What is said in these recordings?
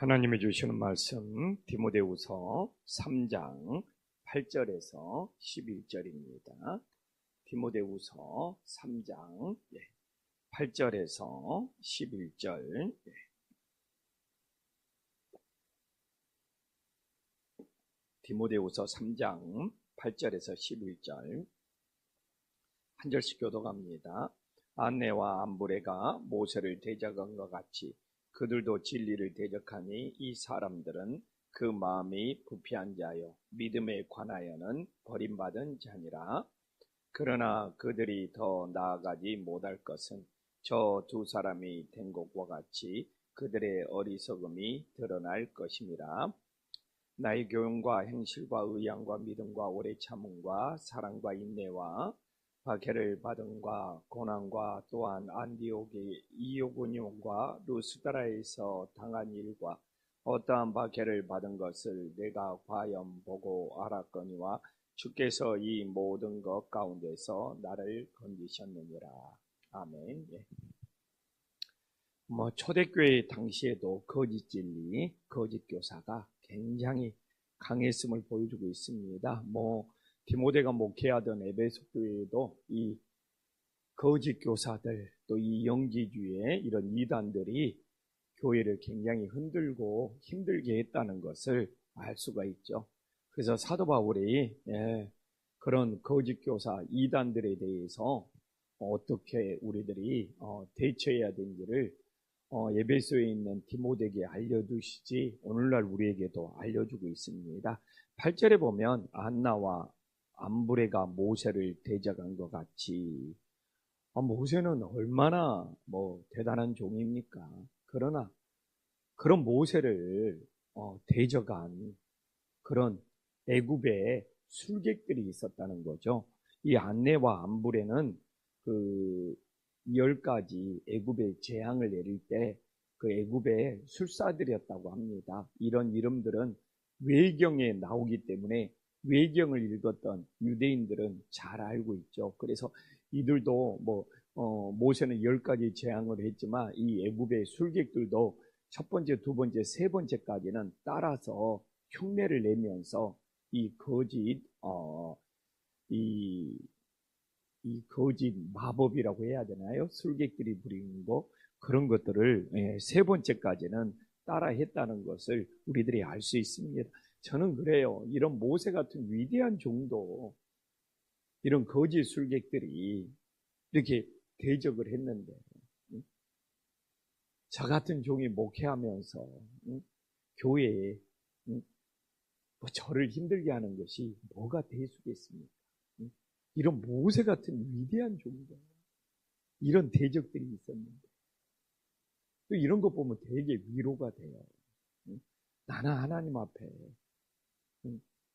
하나님이 주시는 말씀 디모데후서 3장 8절에서 11절입니다. 디모데후서 3장 8절에서 11절. 디모데후서 3장 8절에서 11절 한 절씩 교독합니다. 안네와 암브레가 모세를 대적한 것 같이 그들도 진리를 대적하니 이 사람들은 그 마음이 부패한 자요 믿음에 관하여는 버림받은 자니라. 그러나 그들이 더 나아가지 못할 것은 저 두 사람이 된 것과 같이 그들의 어리석음이 드러날 것임이라. 나의 교훈과 행실과 의향과 믿음과 오래 참음과 사랑과 인내와 박해를 받음과 고난과 또한 안디옥의 이고니온과 루스드라에서 당한 일과 어떠한 박해를 받은 것을 내가 과연 보고 알았거니와 주께서 이 모든 것 가운데서 나를 건지셨느니라. 아멘. 초대교회 당시에도 거짓 진리, 거짓 교사가 굉장히 강했음을 보여주고 있습니다. 디모데가 목회하던 에베소 교회에도 이 거짓 교사들, 또 이 영지주의 이런 이단들이 교회를 굉장히 흔들고 힘들게 했다는 것을 알 수가 있죠. 그래서 사도 바울이 그런 거짓 교사 이단들에 대해서 어떻게 우리들이 대처해야 되는지를 에베소에 있는 디모데에게 알려두시지 오늘날 우리에게도 알려주고 있습니다. 8절에 보면 안나와 암브레가 모세를 대적한 것 같이, 모세는 얼마나 대단한 종입니까? 그러나 그런 모세를 대적한 그런 애굽의 술객들이 있었다는 거죠. 이 안네와 암브레는 그 10가지 애굽의 재앙을 내릴 때 그 애굽의 술사들이었다고 합니다. 이런 이름들은 외경에 나오기 때문에 외경을 읽었던 유대인들은 잘 알고 있죠. 그래서 이들도 모세는 10가지 재앙을 했지만 이 애굽의 술객들도 첫 번째, 두 번째, 세 번째까지는 따라서 흉내를 내면서 이 거짓 거짓 마법이라고 해야 되나요? 술객들이 부리는 거, 그런 것들을 세 번째까지는 따라 했다는 것을 우리들이 알 수 있습니다. 저는 그래요. 이런 모세 같은 위대한 종도 이런 거짓 술객들이 이렇게 대적을 했는데, 저 같은 종이 목회하면서 교회에 저를 힘들게 하는 것이 뭐가 대수겠습니까? 이런 모세 같은 위대한 종도 이런 대적들이 있었는데, 또 이런 거 보면 되게 위로가 돼요. 나는 하나님 앞에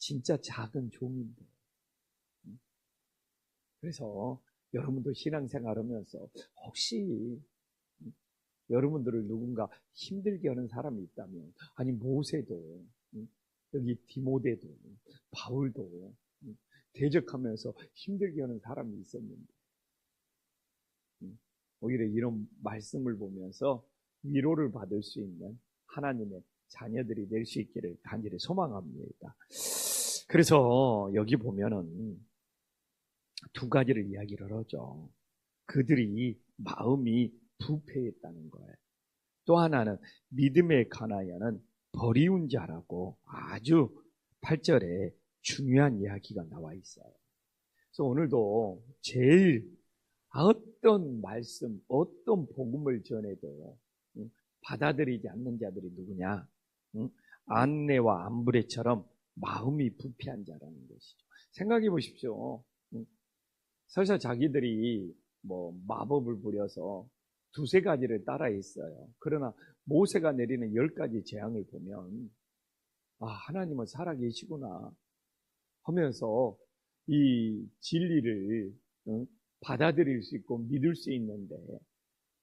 진짜 작은 종인데. 그래서 여러분도 신앙생활 하면서 혹시 여러분들을 누군가 힘들게 하는 사람이 있다면, 아니 모세도 여기 디모데도 바울도 대적하면서 힘들게 하는 사람이 있었는데, 오히려 이런 말씀을 보면서 위로를 받을 수 있는 하나님의 자녀들이 될 수 있기를 간절히 소망합니다. 그래서 여기 보면은 두 가지를 이야기를 하죠. 그들이 마음이 부패했다는 거예요. 또 하나는 믿음에 관하여는 버리운 자라고 아주 8절에 중요한 이야기가 나와 있어요. 그래서 오늘도 제일 어떤 말씀, 어떤 복음을 전해도 받아들이지 않는 자들이 누구냐? 안네와 암브레처럼 마음이 부패한 자라는 것이죠. 생각해 보십시오. 설사 자기들이 마법을 부려서 두세 가지를 따라했어요. 그러나 모세가 내리는 10가지 재앙을 보면 하나님은 살아계시구나 하면서 이 진리를 받아들일 수 있고 믿을 수 있는데,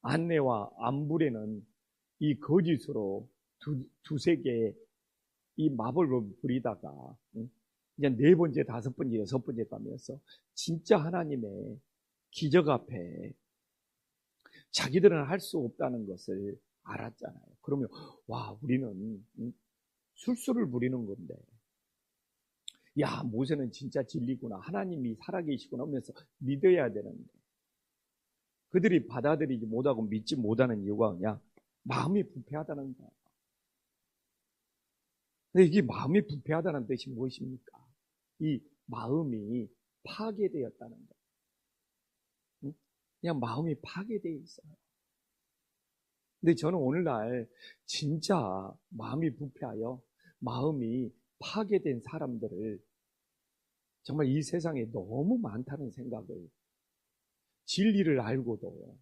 안네와 암브레는 이 거짓으로 두세 개의 이 마법을 부리다가 이제 네 번째, 다섯 번째, 여섯 번째 가면서 진짜 하나님의 기적 앞에 자기들은 할 수 없다는 것을 알았잖아요. 그러면 와, 우리는 술수를 부리는 건데, 야, 모세는 진짜 진리구나, 하나님이 살아계시구나 하면서 믿어야 되는데, 그들이 받아들이지 못하고 믿지 못하는 이유가 뭐냐? 마음이 부패하다는 거야. 근데 이게 마음이 부패하다는 뜻이 무엇입니까? 이 마음이 파괴되었다는 거예요. 응? 그냥 마음이 파괴되어 있어요. 근데 저는 오늘날 진짜 마음이 부패하여 마음이 파괴된 사람들을 정말 이 세상에 너무 많다는 생각을, 진리를 알고도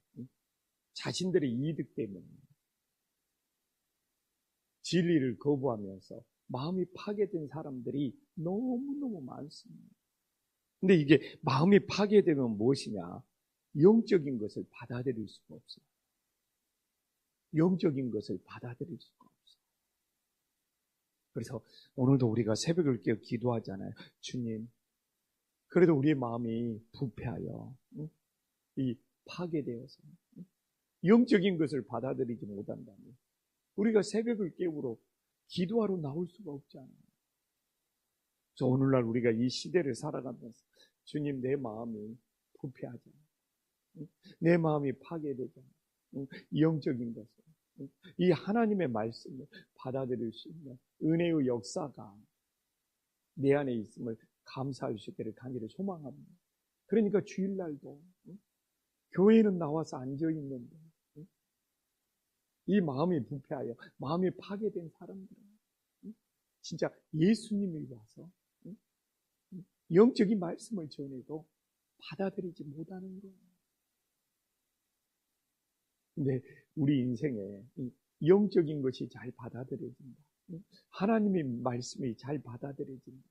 자신들의 이득 때문에 진리를 거부하면서 마음이 파괴된 사람들이 너무너무 많습니다. 근데 이게 마음이 파괴되면 무엇이냐? 영적인 것을 받아들일 수가 없어요. 영적인 것을 받아들일 수가 없어요. 그래서 오늘도 우리가 새벽을 깨어 기도하잖아요. 주님, 그래도 우리의 마음이 부패하여 이 파괴되어서 영적인 것을 받아들이지 못한다면 우리가 새벽을 깨우러 기도하러 나올 수가 없잖아요. 그래서 오늘날 우리가 이 시대를 살아가면서 주님, 내 마음이 부패하잖아요. 내 마음이 파괴되잖아요. 영적인 것을, 이 하나님의 말씀을 받아들일 수 있는 은혜의 역사가 내 안에 있음을 감사할 수 있기를 간절히 소망합니다. 그러니까 주일날도 교회는 나와서 앉아있는데 이 마음이 부패하여 마음이 파괴된 사람들은 진짜 예수님이 와서 영적인 말씀을 전해도 받아들이지 못하는 거예요. 근데 우리 인생에 영적인 것이 잘 받아들여진다, 하나님의 말씀이 잘 받아들여진다,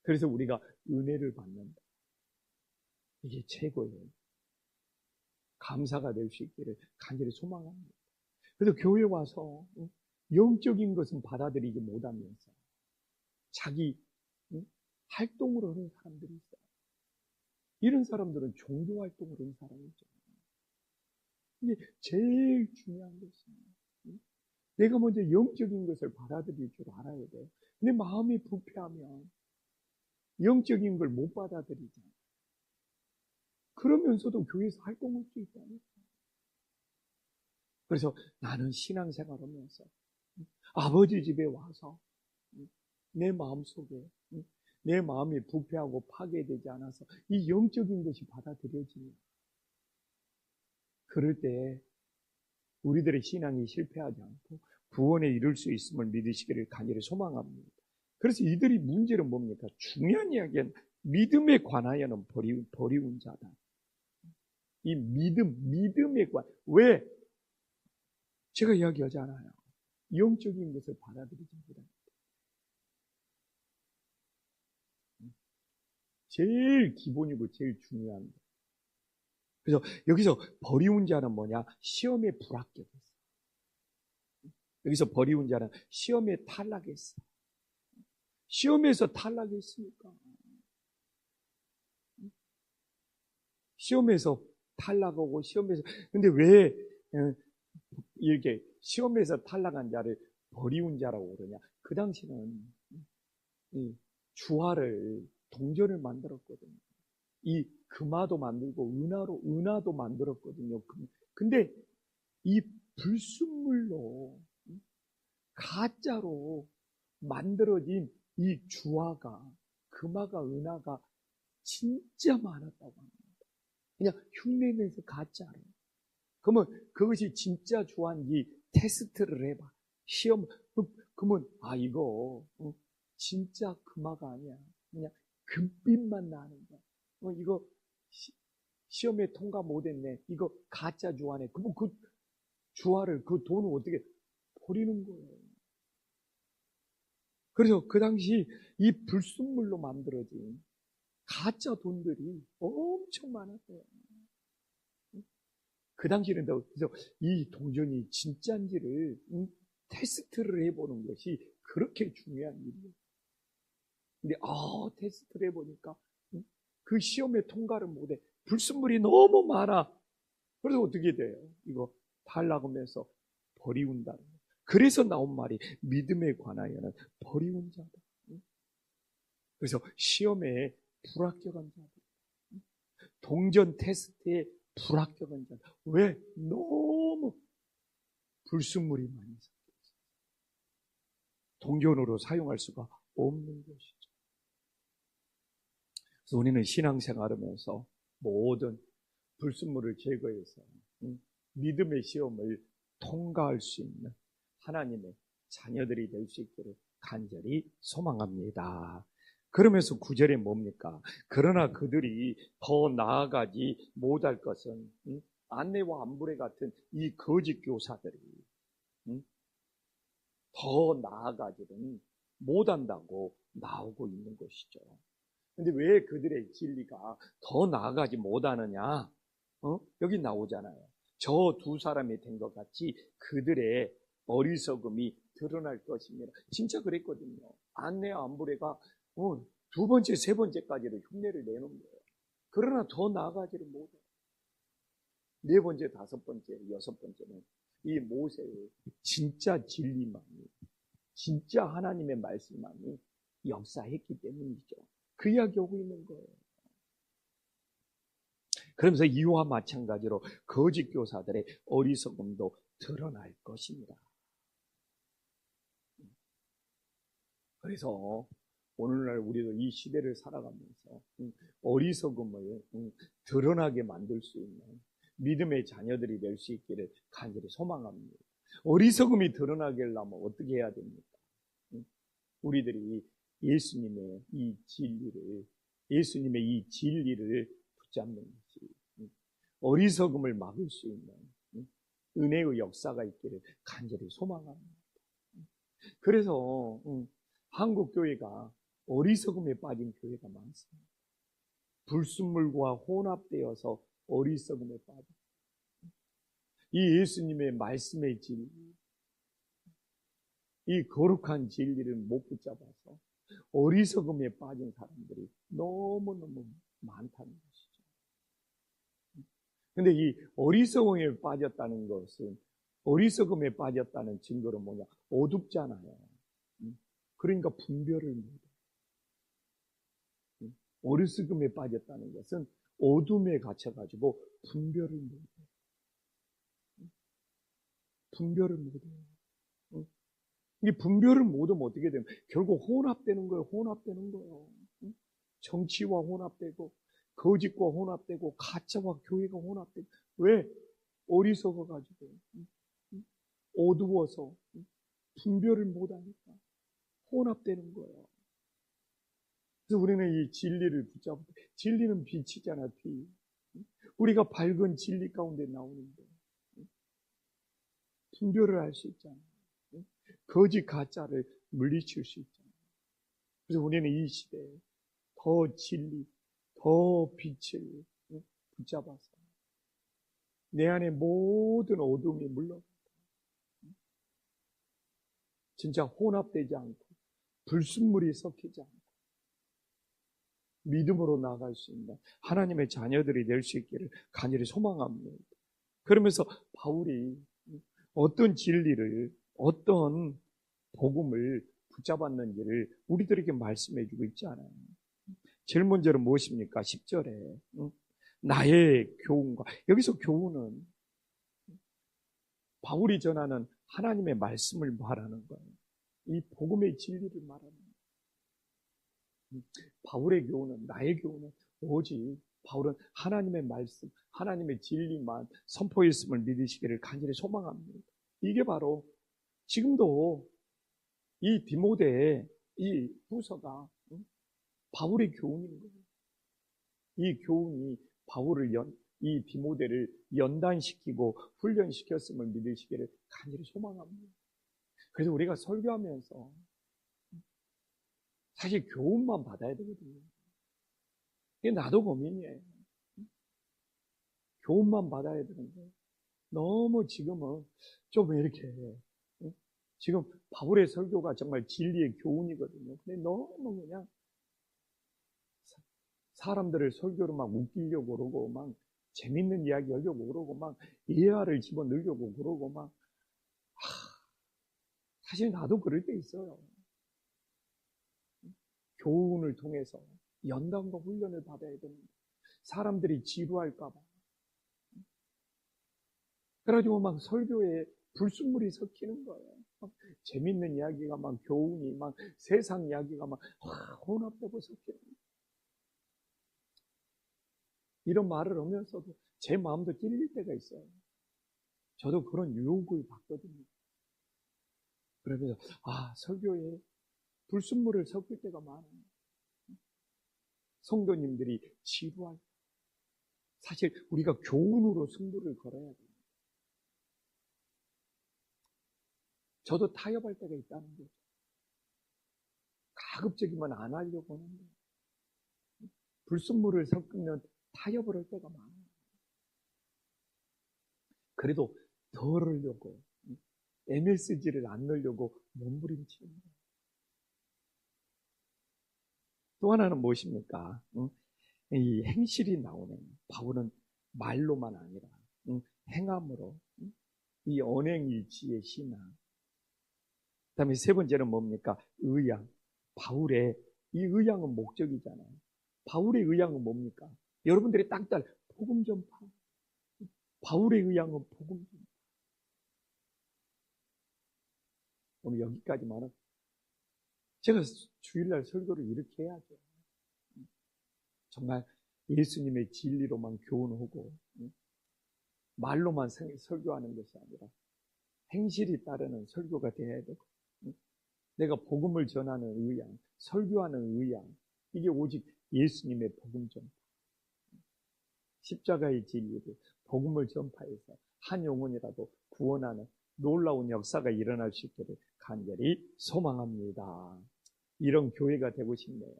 그래서 우리가 은혜를 받는다, 이게 최고예요. 감사가 될 수 있기를 간절히 소망합니다. 그래서 교회 와서 영적인 것은 받아들이지 못하면서 자기 활동을 하는 사람들이 있어요. 이런 사람들은 종교 활동을 하는 사람이죠. 이게 제일 중요한 것입니다. 내가 먼저 영적인 것을 받아들일 줄 알아야 돼요. 내 마음이 부패하면 영적인 걸 못 받아들이잖아요. 그러면서도 교회에서 활동할 수 있다니까. 그래서 나는 신앙생활 하면서 아버지 집에 와서 내 마음속에 내 마음이 부패하고 파괴되지 않아서 이 영적인 것이 받아들여지니, 그럴 때 우리들의 신앙이 실패하지 않고 구원에 이룰 수 있음을 믿으시기를 간절히 소망합니다. 그래서 이들이 문제는 뭡니까? 중요한 이야기는 믿음에 관하여는 버리운 자다. 이 믿음에 관해. 왜? 제가 이야기하잖아요. 영적인 것을 받아들이지 못합니다. 제일 기본이고 제일 중요한 거. 그래서 여기서 버리운 자는 뭐냐? 시험에 불합격했어. 여기서 버리운 자는 시험에 탈락했어. 시험에서 탈락했으니까. 시험에서 탈락하고 시험에서, 근데 왜 이렇게 시험에서 탈락한 자를 버리운 자라고 그러냐? 그 당시는 이 주화를 동전을 만들었거든요. 이 금화도 만들고 은하도 만들었거든요. 근데 이 불순물로 가짜로 만들어진 이 주화가, 금화가, 은하가 진짜 많았다고 합니다. 그냥 흉내내서 가짜로. 그러면 그것이 진짜 주화인지 테스트를 해봐. 시험. 그러면 이거 진짜 금화가 아니야. 그냥 금빛만 나는 거야. 이거 시험에 통과 못했네. 이거 가짜 주화네. 그럼 그 주화를, 그 돈을 어떻게 버리는 거예요. 그래서 그 당시 이 불순물로 만들어진 가짜 돈들이 엄청 많았어요. 그 당시에는 그래서 이 동전이 진짜인지를 테스트를 해보는 것이 그렇게 중요한 일이에요. 근데 테스트를 해보니까 그 시험에 통과를 못해. 불순물이 너무 많아. 그래서 어떻게 돼요? 이거 탈락하면서 버리운다는 거예요. 그래서 나온 말이 믿음에 관하여는 버리운 자다. 그래서 시험에 불합격한 자들, 동전 테스트에 불합격한 자들. 왜? 너무 불순물이 많이 섞여 있어요. 동전으로 사용할 수가 없는 것이죠. 그래서 우리는 신앙생활하면서 모든 불순물을 제거해서 믿음의 시험을 통과할 수 있는 하나님의 자녀들이 될 수 있기를 간절히 소망합니다. 그러면서 9절에 뭡니까? 그러나 그들이 더 나아가지 못할 것은 안내와 안부레 같은 이 거짓 교사들이 더 나아가지는 못한다고 나오고 있는 것이죠. 근데 왜 그들의 진리가 더 나아가지 못하느냐? 여기 나오잖아요. 저 두 사람이 된 것 같이 그들의 어리석음이 드러날 것입니다. 진짜 그랬거든요. 안내와 안부레가 두 번째, 세 번째까지도 흉내를 내는 거예요. 그러나 더 나아가지를 못해요. 네 번째, 다섯 번째, 여섯 번째는 이 모세의 진짜 진리만이, 진짜 하나님의 말씀만이 역사했기 때문이죠. 그 이야기하고 있는 거예요. 그러면서 이와 마찬가지로 거짓 교사들의 어리석음도 드러날 것입니다. 그래서 오늘날 우리도 이 시대를 살아가면서 어리석음을 드러나게 만들 수 있는 믿음의 자녀들이 될 수 있기를 간절히 소망합니다. 어리석음이 드러나게 하려면 어떻게 해야 됩니까? 우리들이 예수님의 이 진리를 붙잡는 것이 어리석음을 막을 수 있는 은혜의 역사가 있기를 간절히 소망합니다. 그래서 한국 교회가 어리석음에 빠진 교회가 많습니다. 불순물과 혼합되어서 어리석음에 빠져. 이 예수님의 말씀의 진리, 이 거룩한 진리를 못 붙잡아서 어리석음에 빠진 사람들이 너무너무 많다는 것이죠. 그런데 이 어리석음에 빠졌다는 것은 어리석음에 빠졌다는 증거로 뭐냐? 어둡잖아요. 그러니까 분별을 못해. 어리석음에 빠졌다는 것은 어둠에 갇혀가지고 분별을 못해. 분별을 못해요. 이 분별을 못하면 어떻게 되면 결국 혼합되는 거예요. 혼합되는 거예요. 정치와 혼합되고 거짓과 혼합되고 가짜와 교회가 혼합되고. 왜? 어리석어가지고 어두워서 분별을 못하니까 혼합되는 거예요. 그래서 우리는 이 진리를 붙잡고, 진리는 빛이잖아, 빛. 우리가 밝은 진리 가운데 나오는데 분별을 할 수 있잖아요. 거짓 가짜를 물리칠 수 있잖아요. 그래서 우리는 이 시대에 더 진리, 더 빛을 붙잡아서 내 안에 모든 어둠이 물러가고 진짜 혼합되지 않고 불순물이 섞이지 않고 믿음으로 나아갈 수 있는 하나님의 자녀들이 될 수 있기를 간절히 소망합니다. 그러면서 바울이 어떤 진리를, 어떤 복음을 붙잡았는지를 우리들에게 말씀해 주고 있지 않아요. 제일 먼저는 무엇입니까? 10절에 나의 교훈과, 여기서 교훈은 바울이 전하는 하나님의 말씀을 말하는 거예요. 이 복음의 진리를 말하는 거예요. 바울의 교훈은, 나의 교훈은 오직 바울은 하나님의 말씀, 하나님의 진리만 선포했음을 믿으시기를 간절히 소망합니다. 이게 바로 지금도 이 디모데의 이 후서가 바울의 교훈인 거예요. 이 교훈이 바울을 이 디모데를 연단시키고 훈련시켰음을 믿으시기를 간절히 소망합니다. 그래서 우리가 설교하면서 사실 교훈만 받아야 되거든요. 이게 나도 고민이에요. 교훈만 받아야 되는데 너무 지금은 좀 이렇게 지금 바울의 설교가 정말 진리의 교훈이거든요. 근데 너무 그냥 사람들을 설교로 막 웃기려고 그러고 막 재밌는 이야기 하려고 그러고 막 예화를 집어넣으려고 그러고 막 사실 나도 그럴 때 있어요. 교훈을 통해서 연단과 훈련을 받아야 됩니다. 사람들이 지루할까 봐. 그래가지고 막 설교에 불순물이 섞이는 거예요. 막 재밌는 이야기가 막 교훈이 막 세상 이야기가 막 혼합되고 섞이는 거예요. 이런 말을 하면서도 제 마음도 찔릴 때가 있어요. 저도 그런 유혹을 받거든요. 그러면서 설교에 불순물을 섞을 때가 많아요. 성도님들이 지루할 때. 사실 우리가 교훈으로 승부를 걸어야 돼요. 저도 타협할 때가 있다는 거죠. 가급적이면 안 하려고 하는데 불순물을 섞으면 타협을 할 때가 많아요. 그래도 덜 하려고 MSG를 안 넣으려고 몸부림치는 거예요. 또 하나는 무엇입니까? 이 행실이 나오는 바울은 말로만 아니라 행함으로 이 언행일치의 신앙. 그다음에 세 번째는 뭡니까? 의양. 바울의 이 의양은 목적이잖아요. 바울의 의양은 뭡니까? 여러분들이 딱딱 복음 전파. 바울의 의양은 복음 전파. 오늘 여기까지만 하고 제가 주일날 설교를 이렇게 해야죠. 정말 예수님의 진리로만 교훈하고 말로만 설교하는 것이 아니라 행실이 따르는 설교가 되어야 되고 내가 복음을 전하는 의양, 설교하는 의양, 이게 오직 예수님의 복음 전파. 십자가의 진리를 복음을 전파해서 한 영혼이라도 구원하는 놀라운 역사가 일어날 수 있기를 간절히 소망합니다. 이런 교회가 되고 싶네요.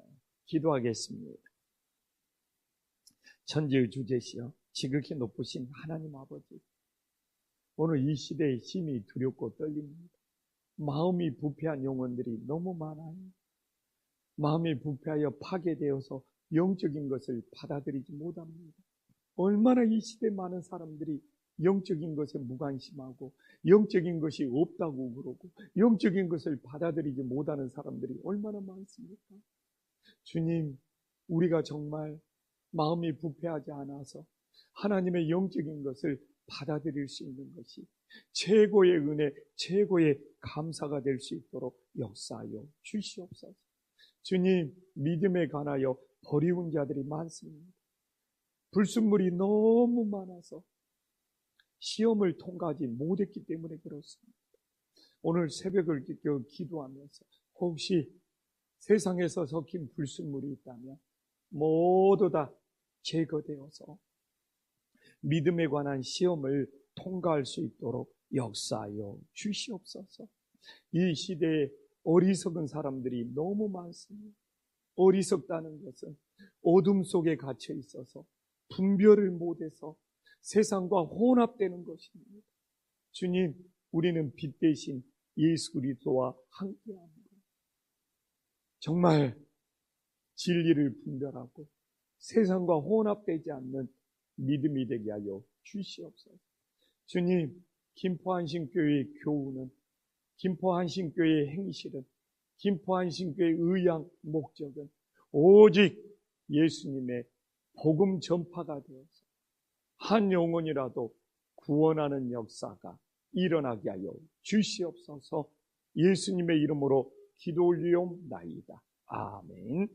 기도하겠습니다. 천지의 주제시여 지극히 높으신 하나님 아버지, 오늘 이 시대에 심히 두렵고 떨립니다. 마음이 부패한 영혼들이 너무 많아요. 마음이 부패하여 파괴되어서 영적인 것을 받아들이지 못합니다. 얼마나 이 시대 많은 사람들이 영적인 것에 무관심하고 영적인 것이 없다고 그러고 영적인 것을 받아들이지 못하는 사람들이 얼마나 많습니까? 주님, 우리가 정말 마음이 부패하지 않아서 하나님의 영적인 것을 받아들일 수 있는 것이 최고의 은혜, 최고의 감사가 될 수 있도록 역사하여 주시옵소서. 주님, 믿음에 관하여 버리운 자들이 많습니다. 불순물이 너무 많아서 시험을 통과하지 못했기 때문에 그렇습니다. 오늘 새벽을 기도하면서 혹시 세상에서 섞인 불순물이 있다면 모두 다 제거되어서 믿음에 관한 시험을 통과할 수 있도록 역사하여 주시옵소서. 이 시대에 어리석은 사람들이 너무 많습니다. 어리석다는 것은 어둠 속에 갇혀 있어서 분별을 못해서 세상과 혼합되는 것입니다. 주님, 우리는 빛 대신 예수 그리스도와 함께합니다. 정말 진리를 분별하고 세상과 혼합되지 않는 믿음이 되게 하여 주시옵소서. 주님, 김포한신교회의 교훈은, 김포한신교회의 행실은, 김포한신교회의 의양 목적은 오직 예수님의 복음 전파가 되어서 한 영혼이라도 구원하는 역사가 일어나게 하여 주시옵소서. 예수님의 이름으로 기도 올리옵나이다. 아멘.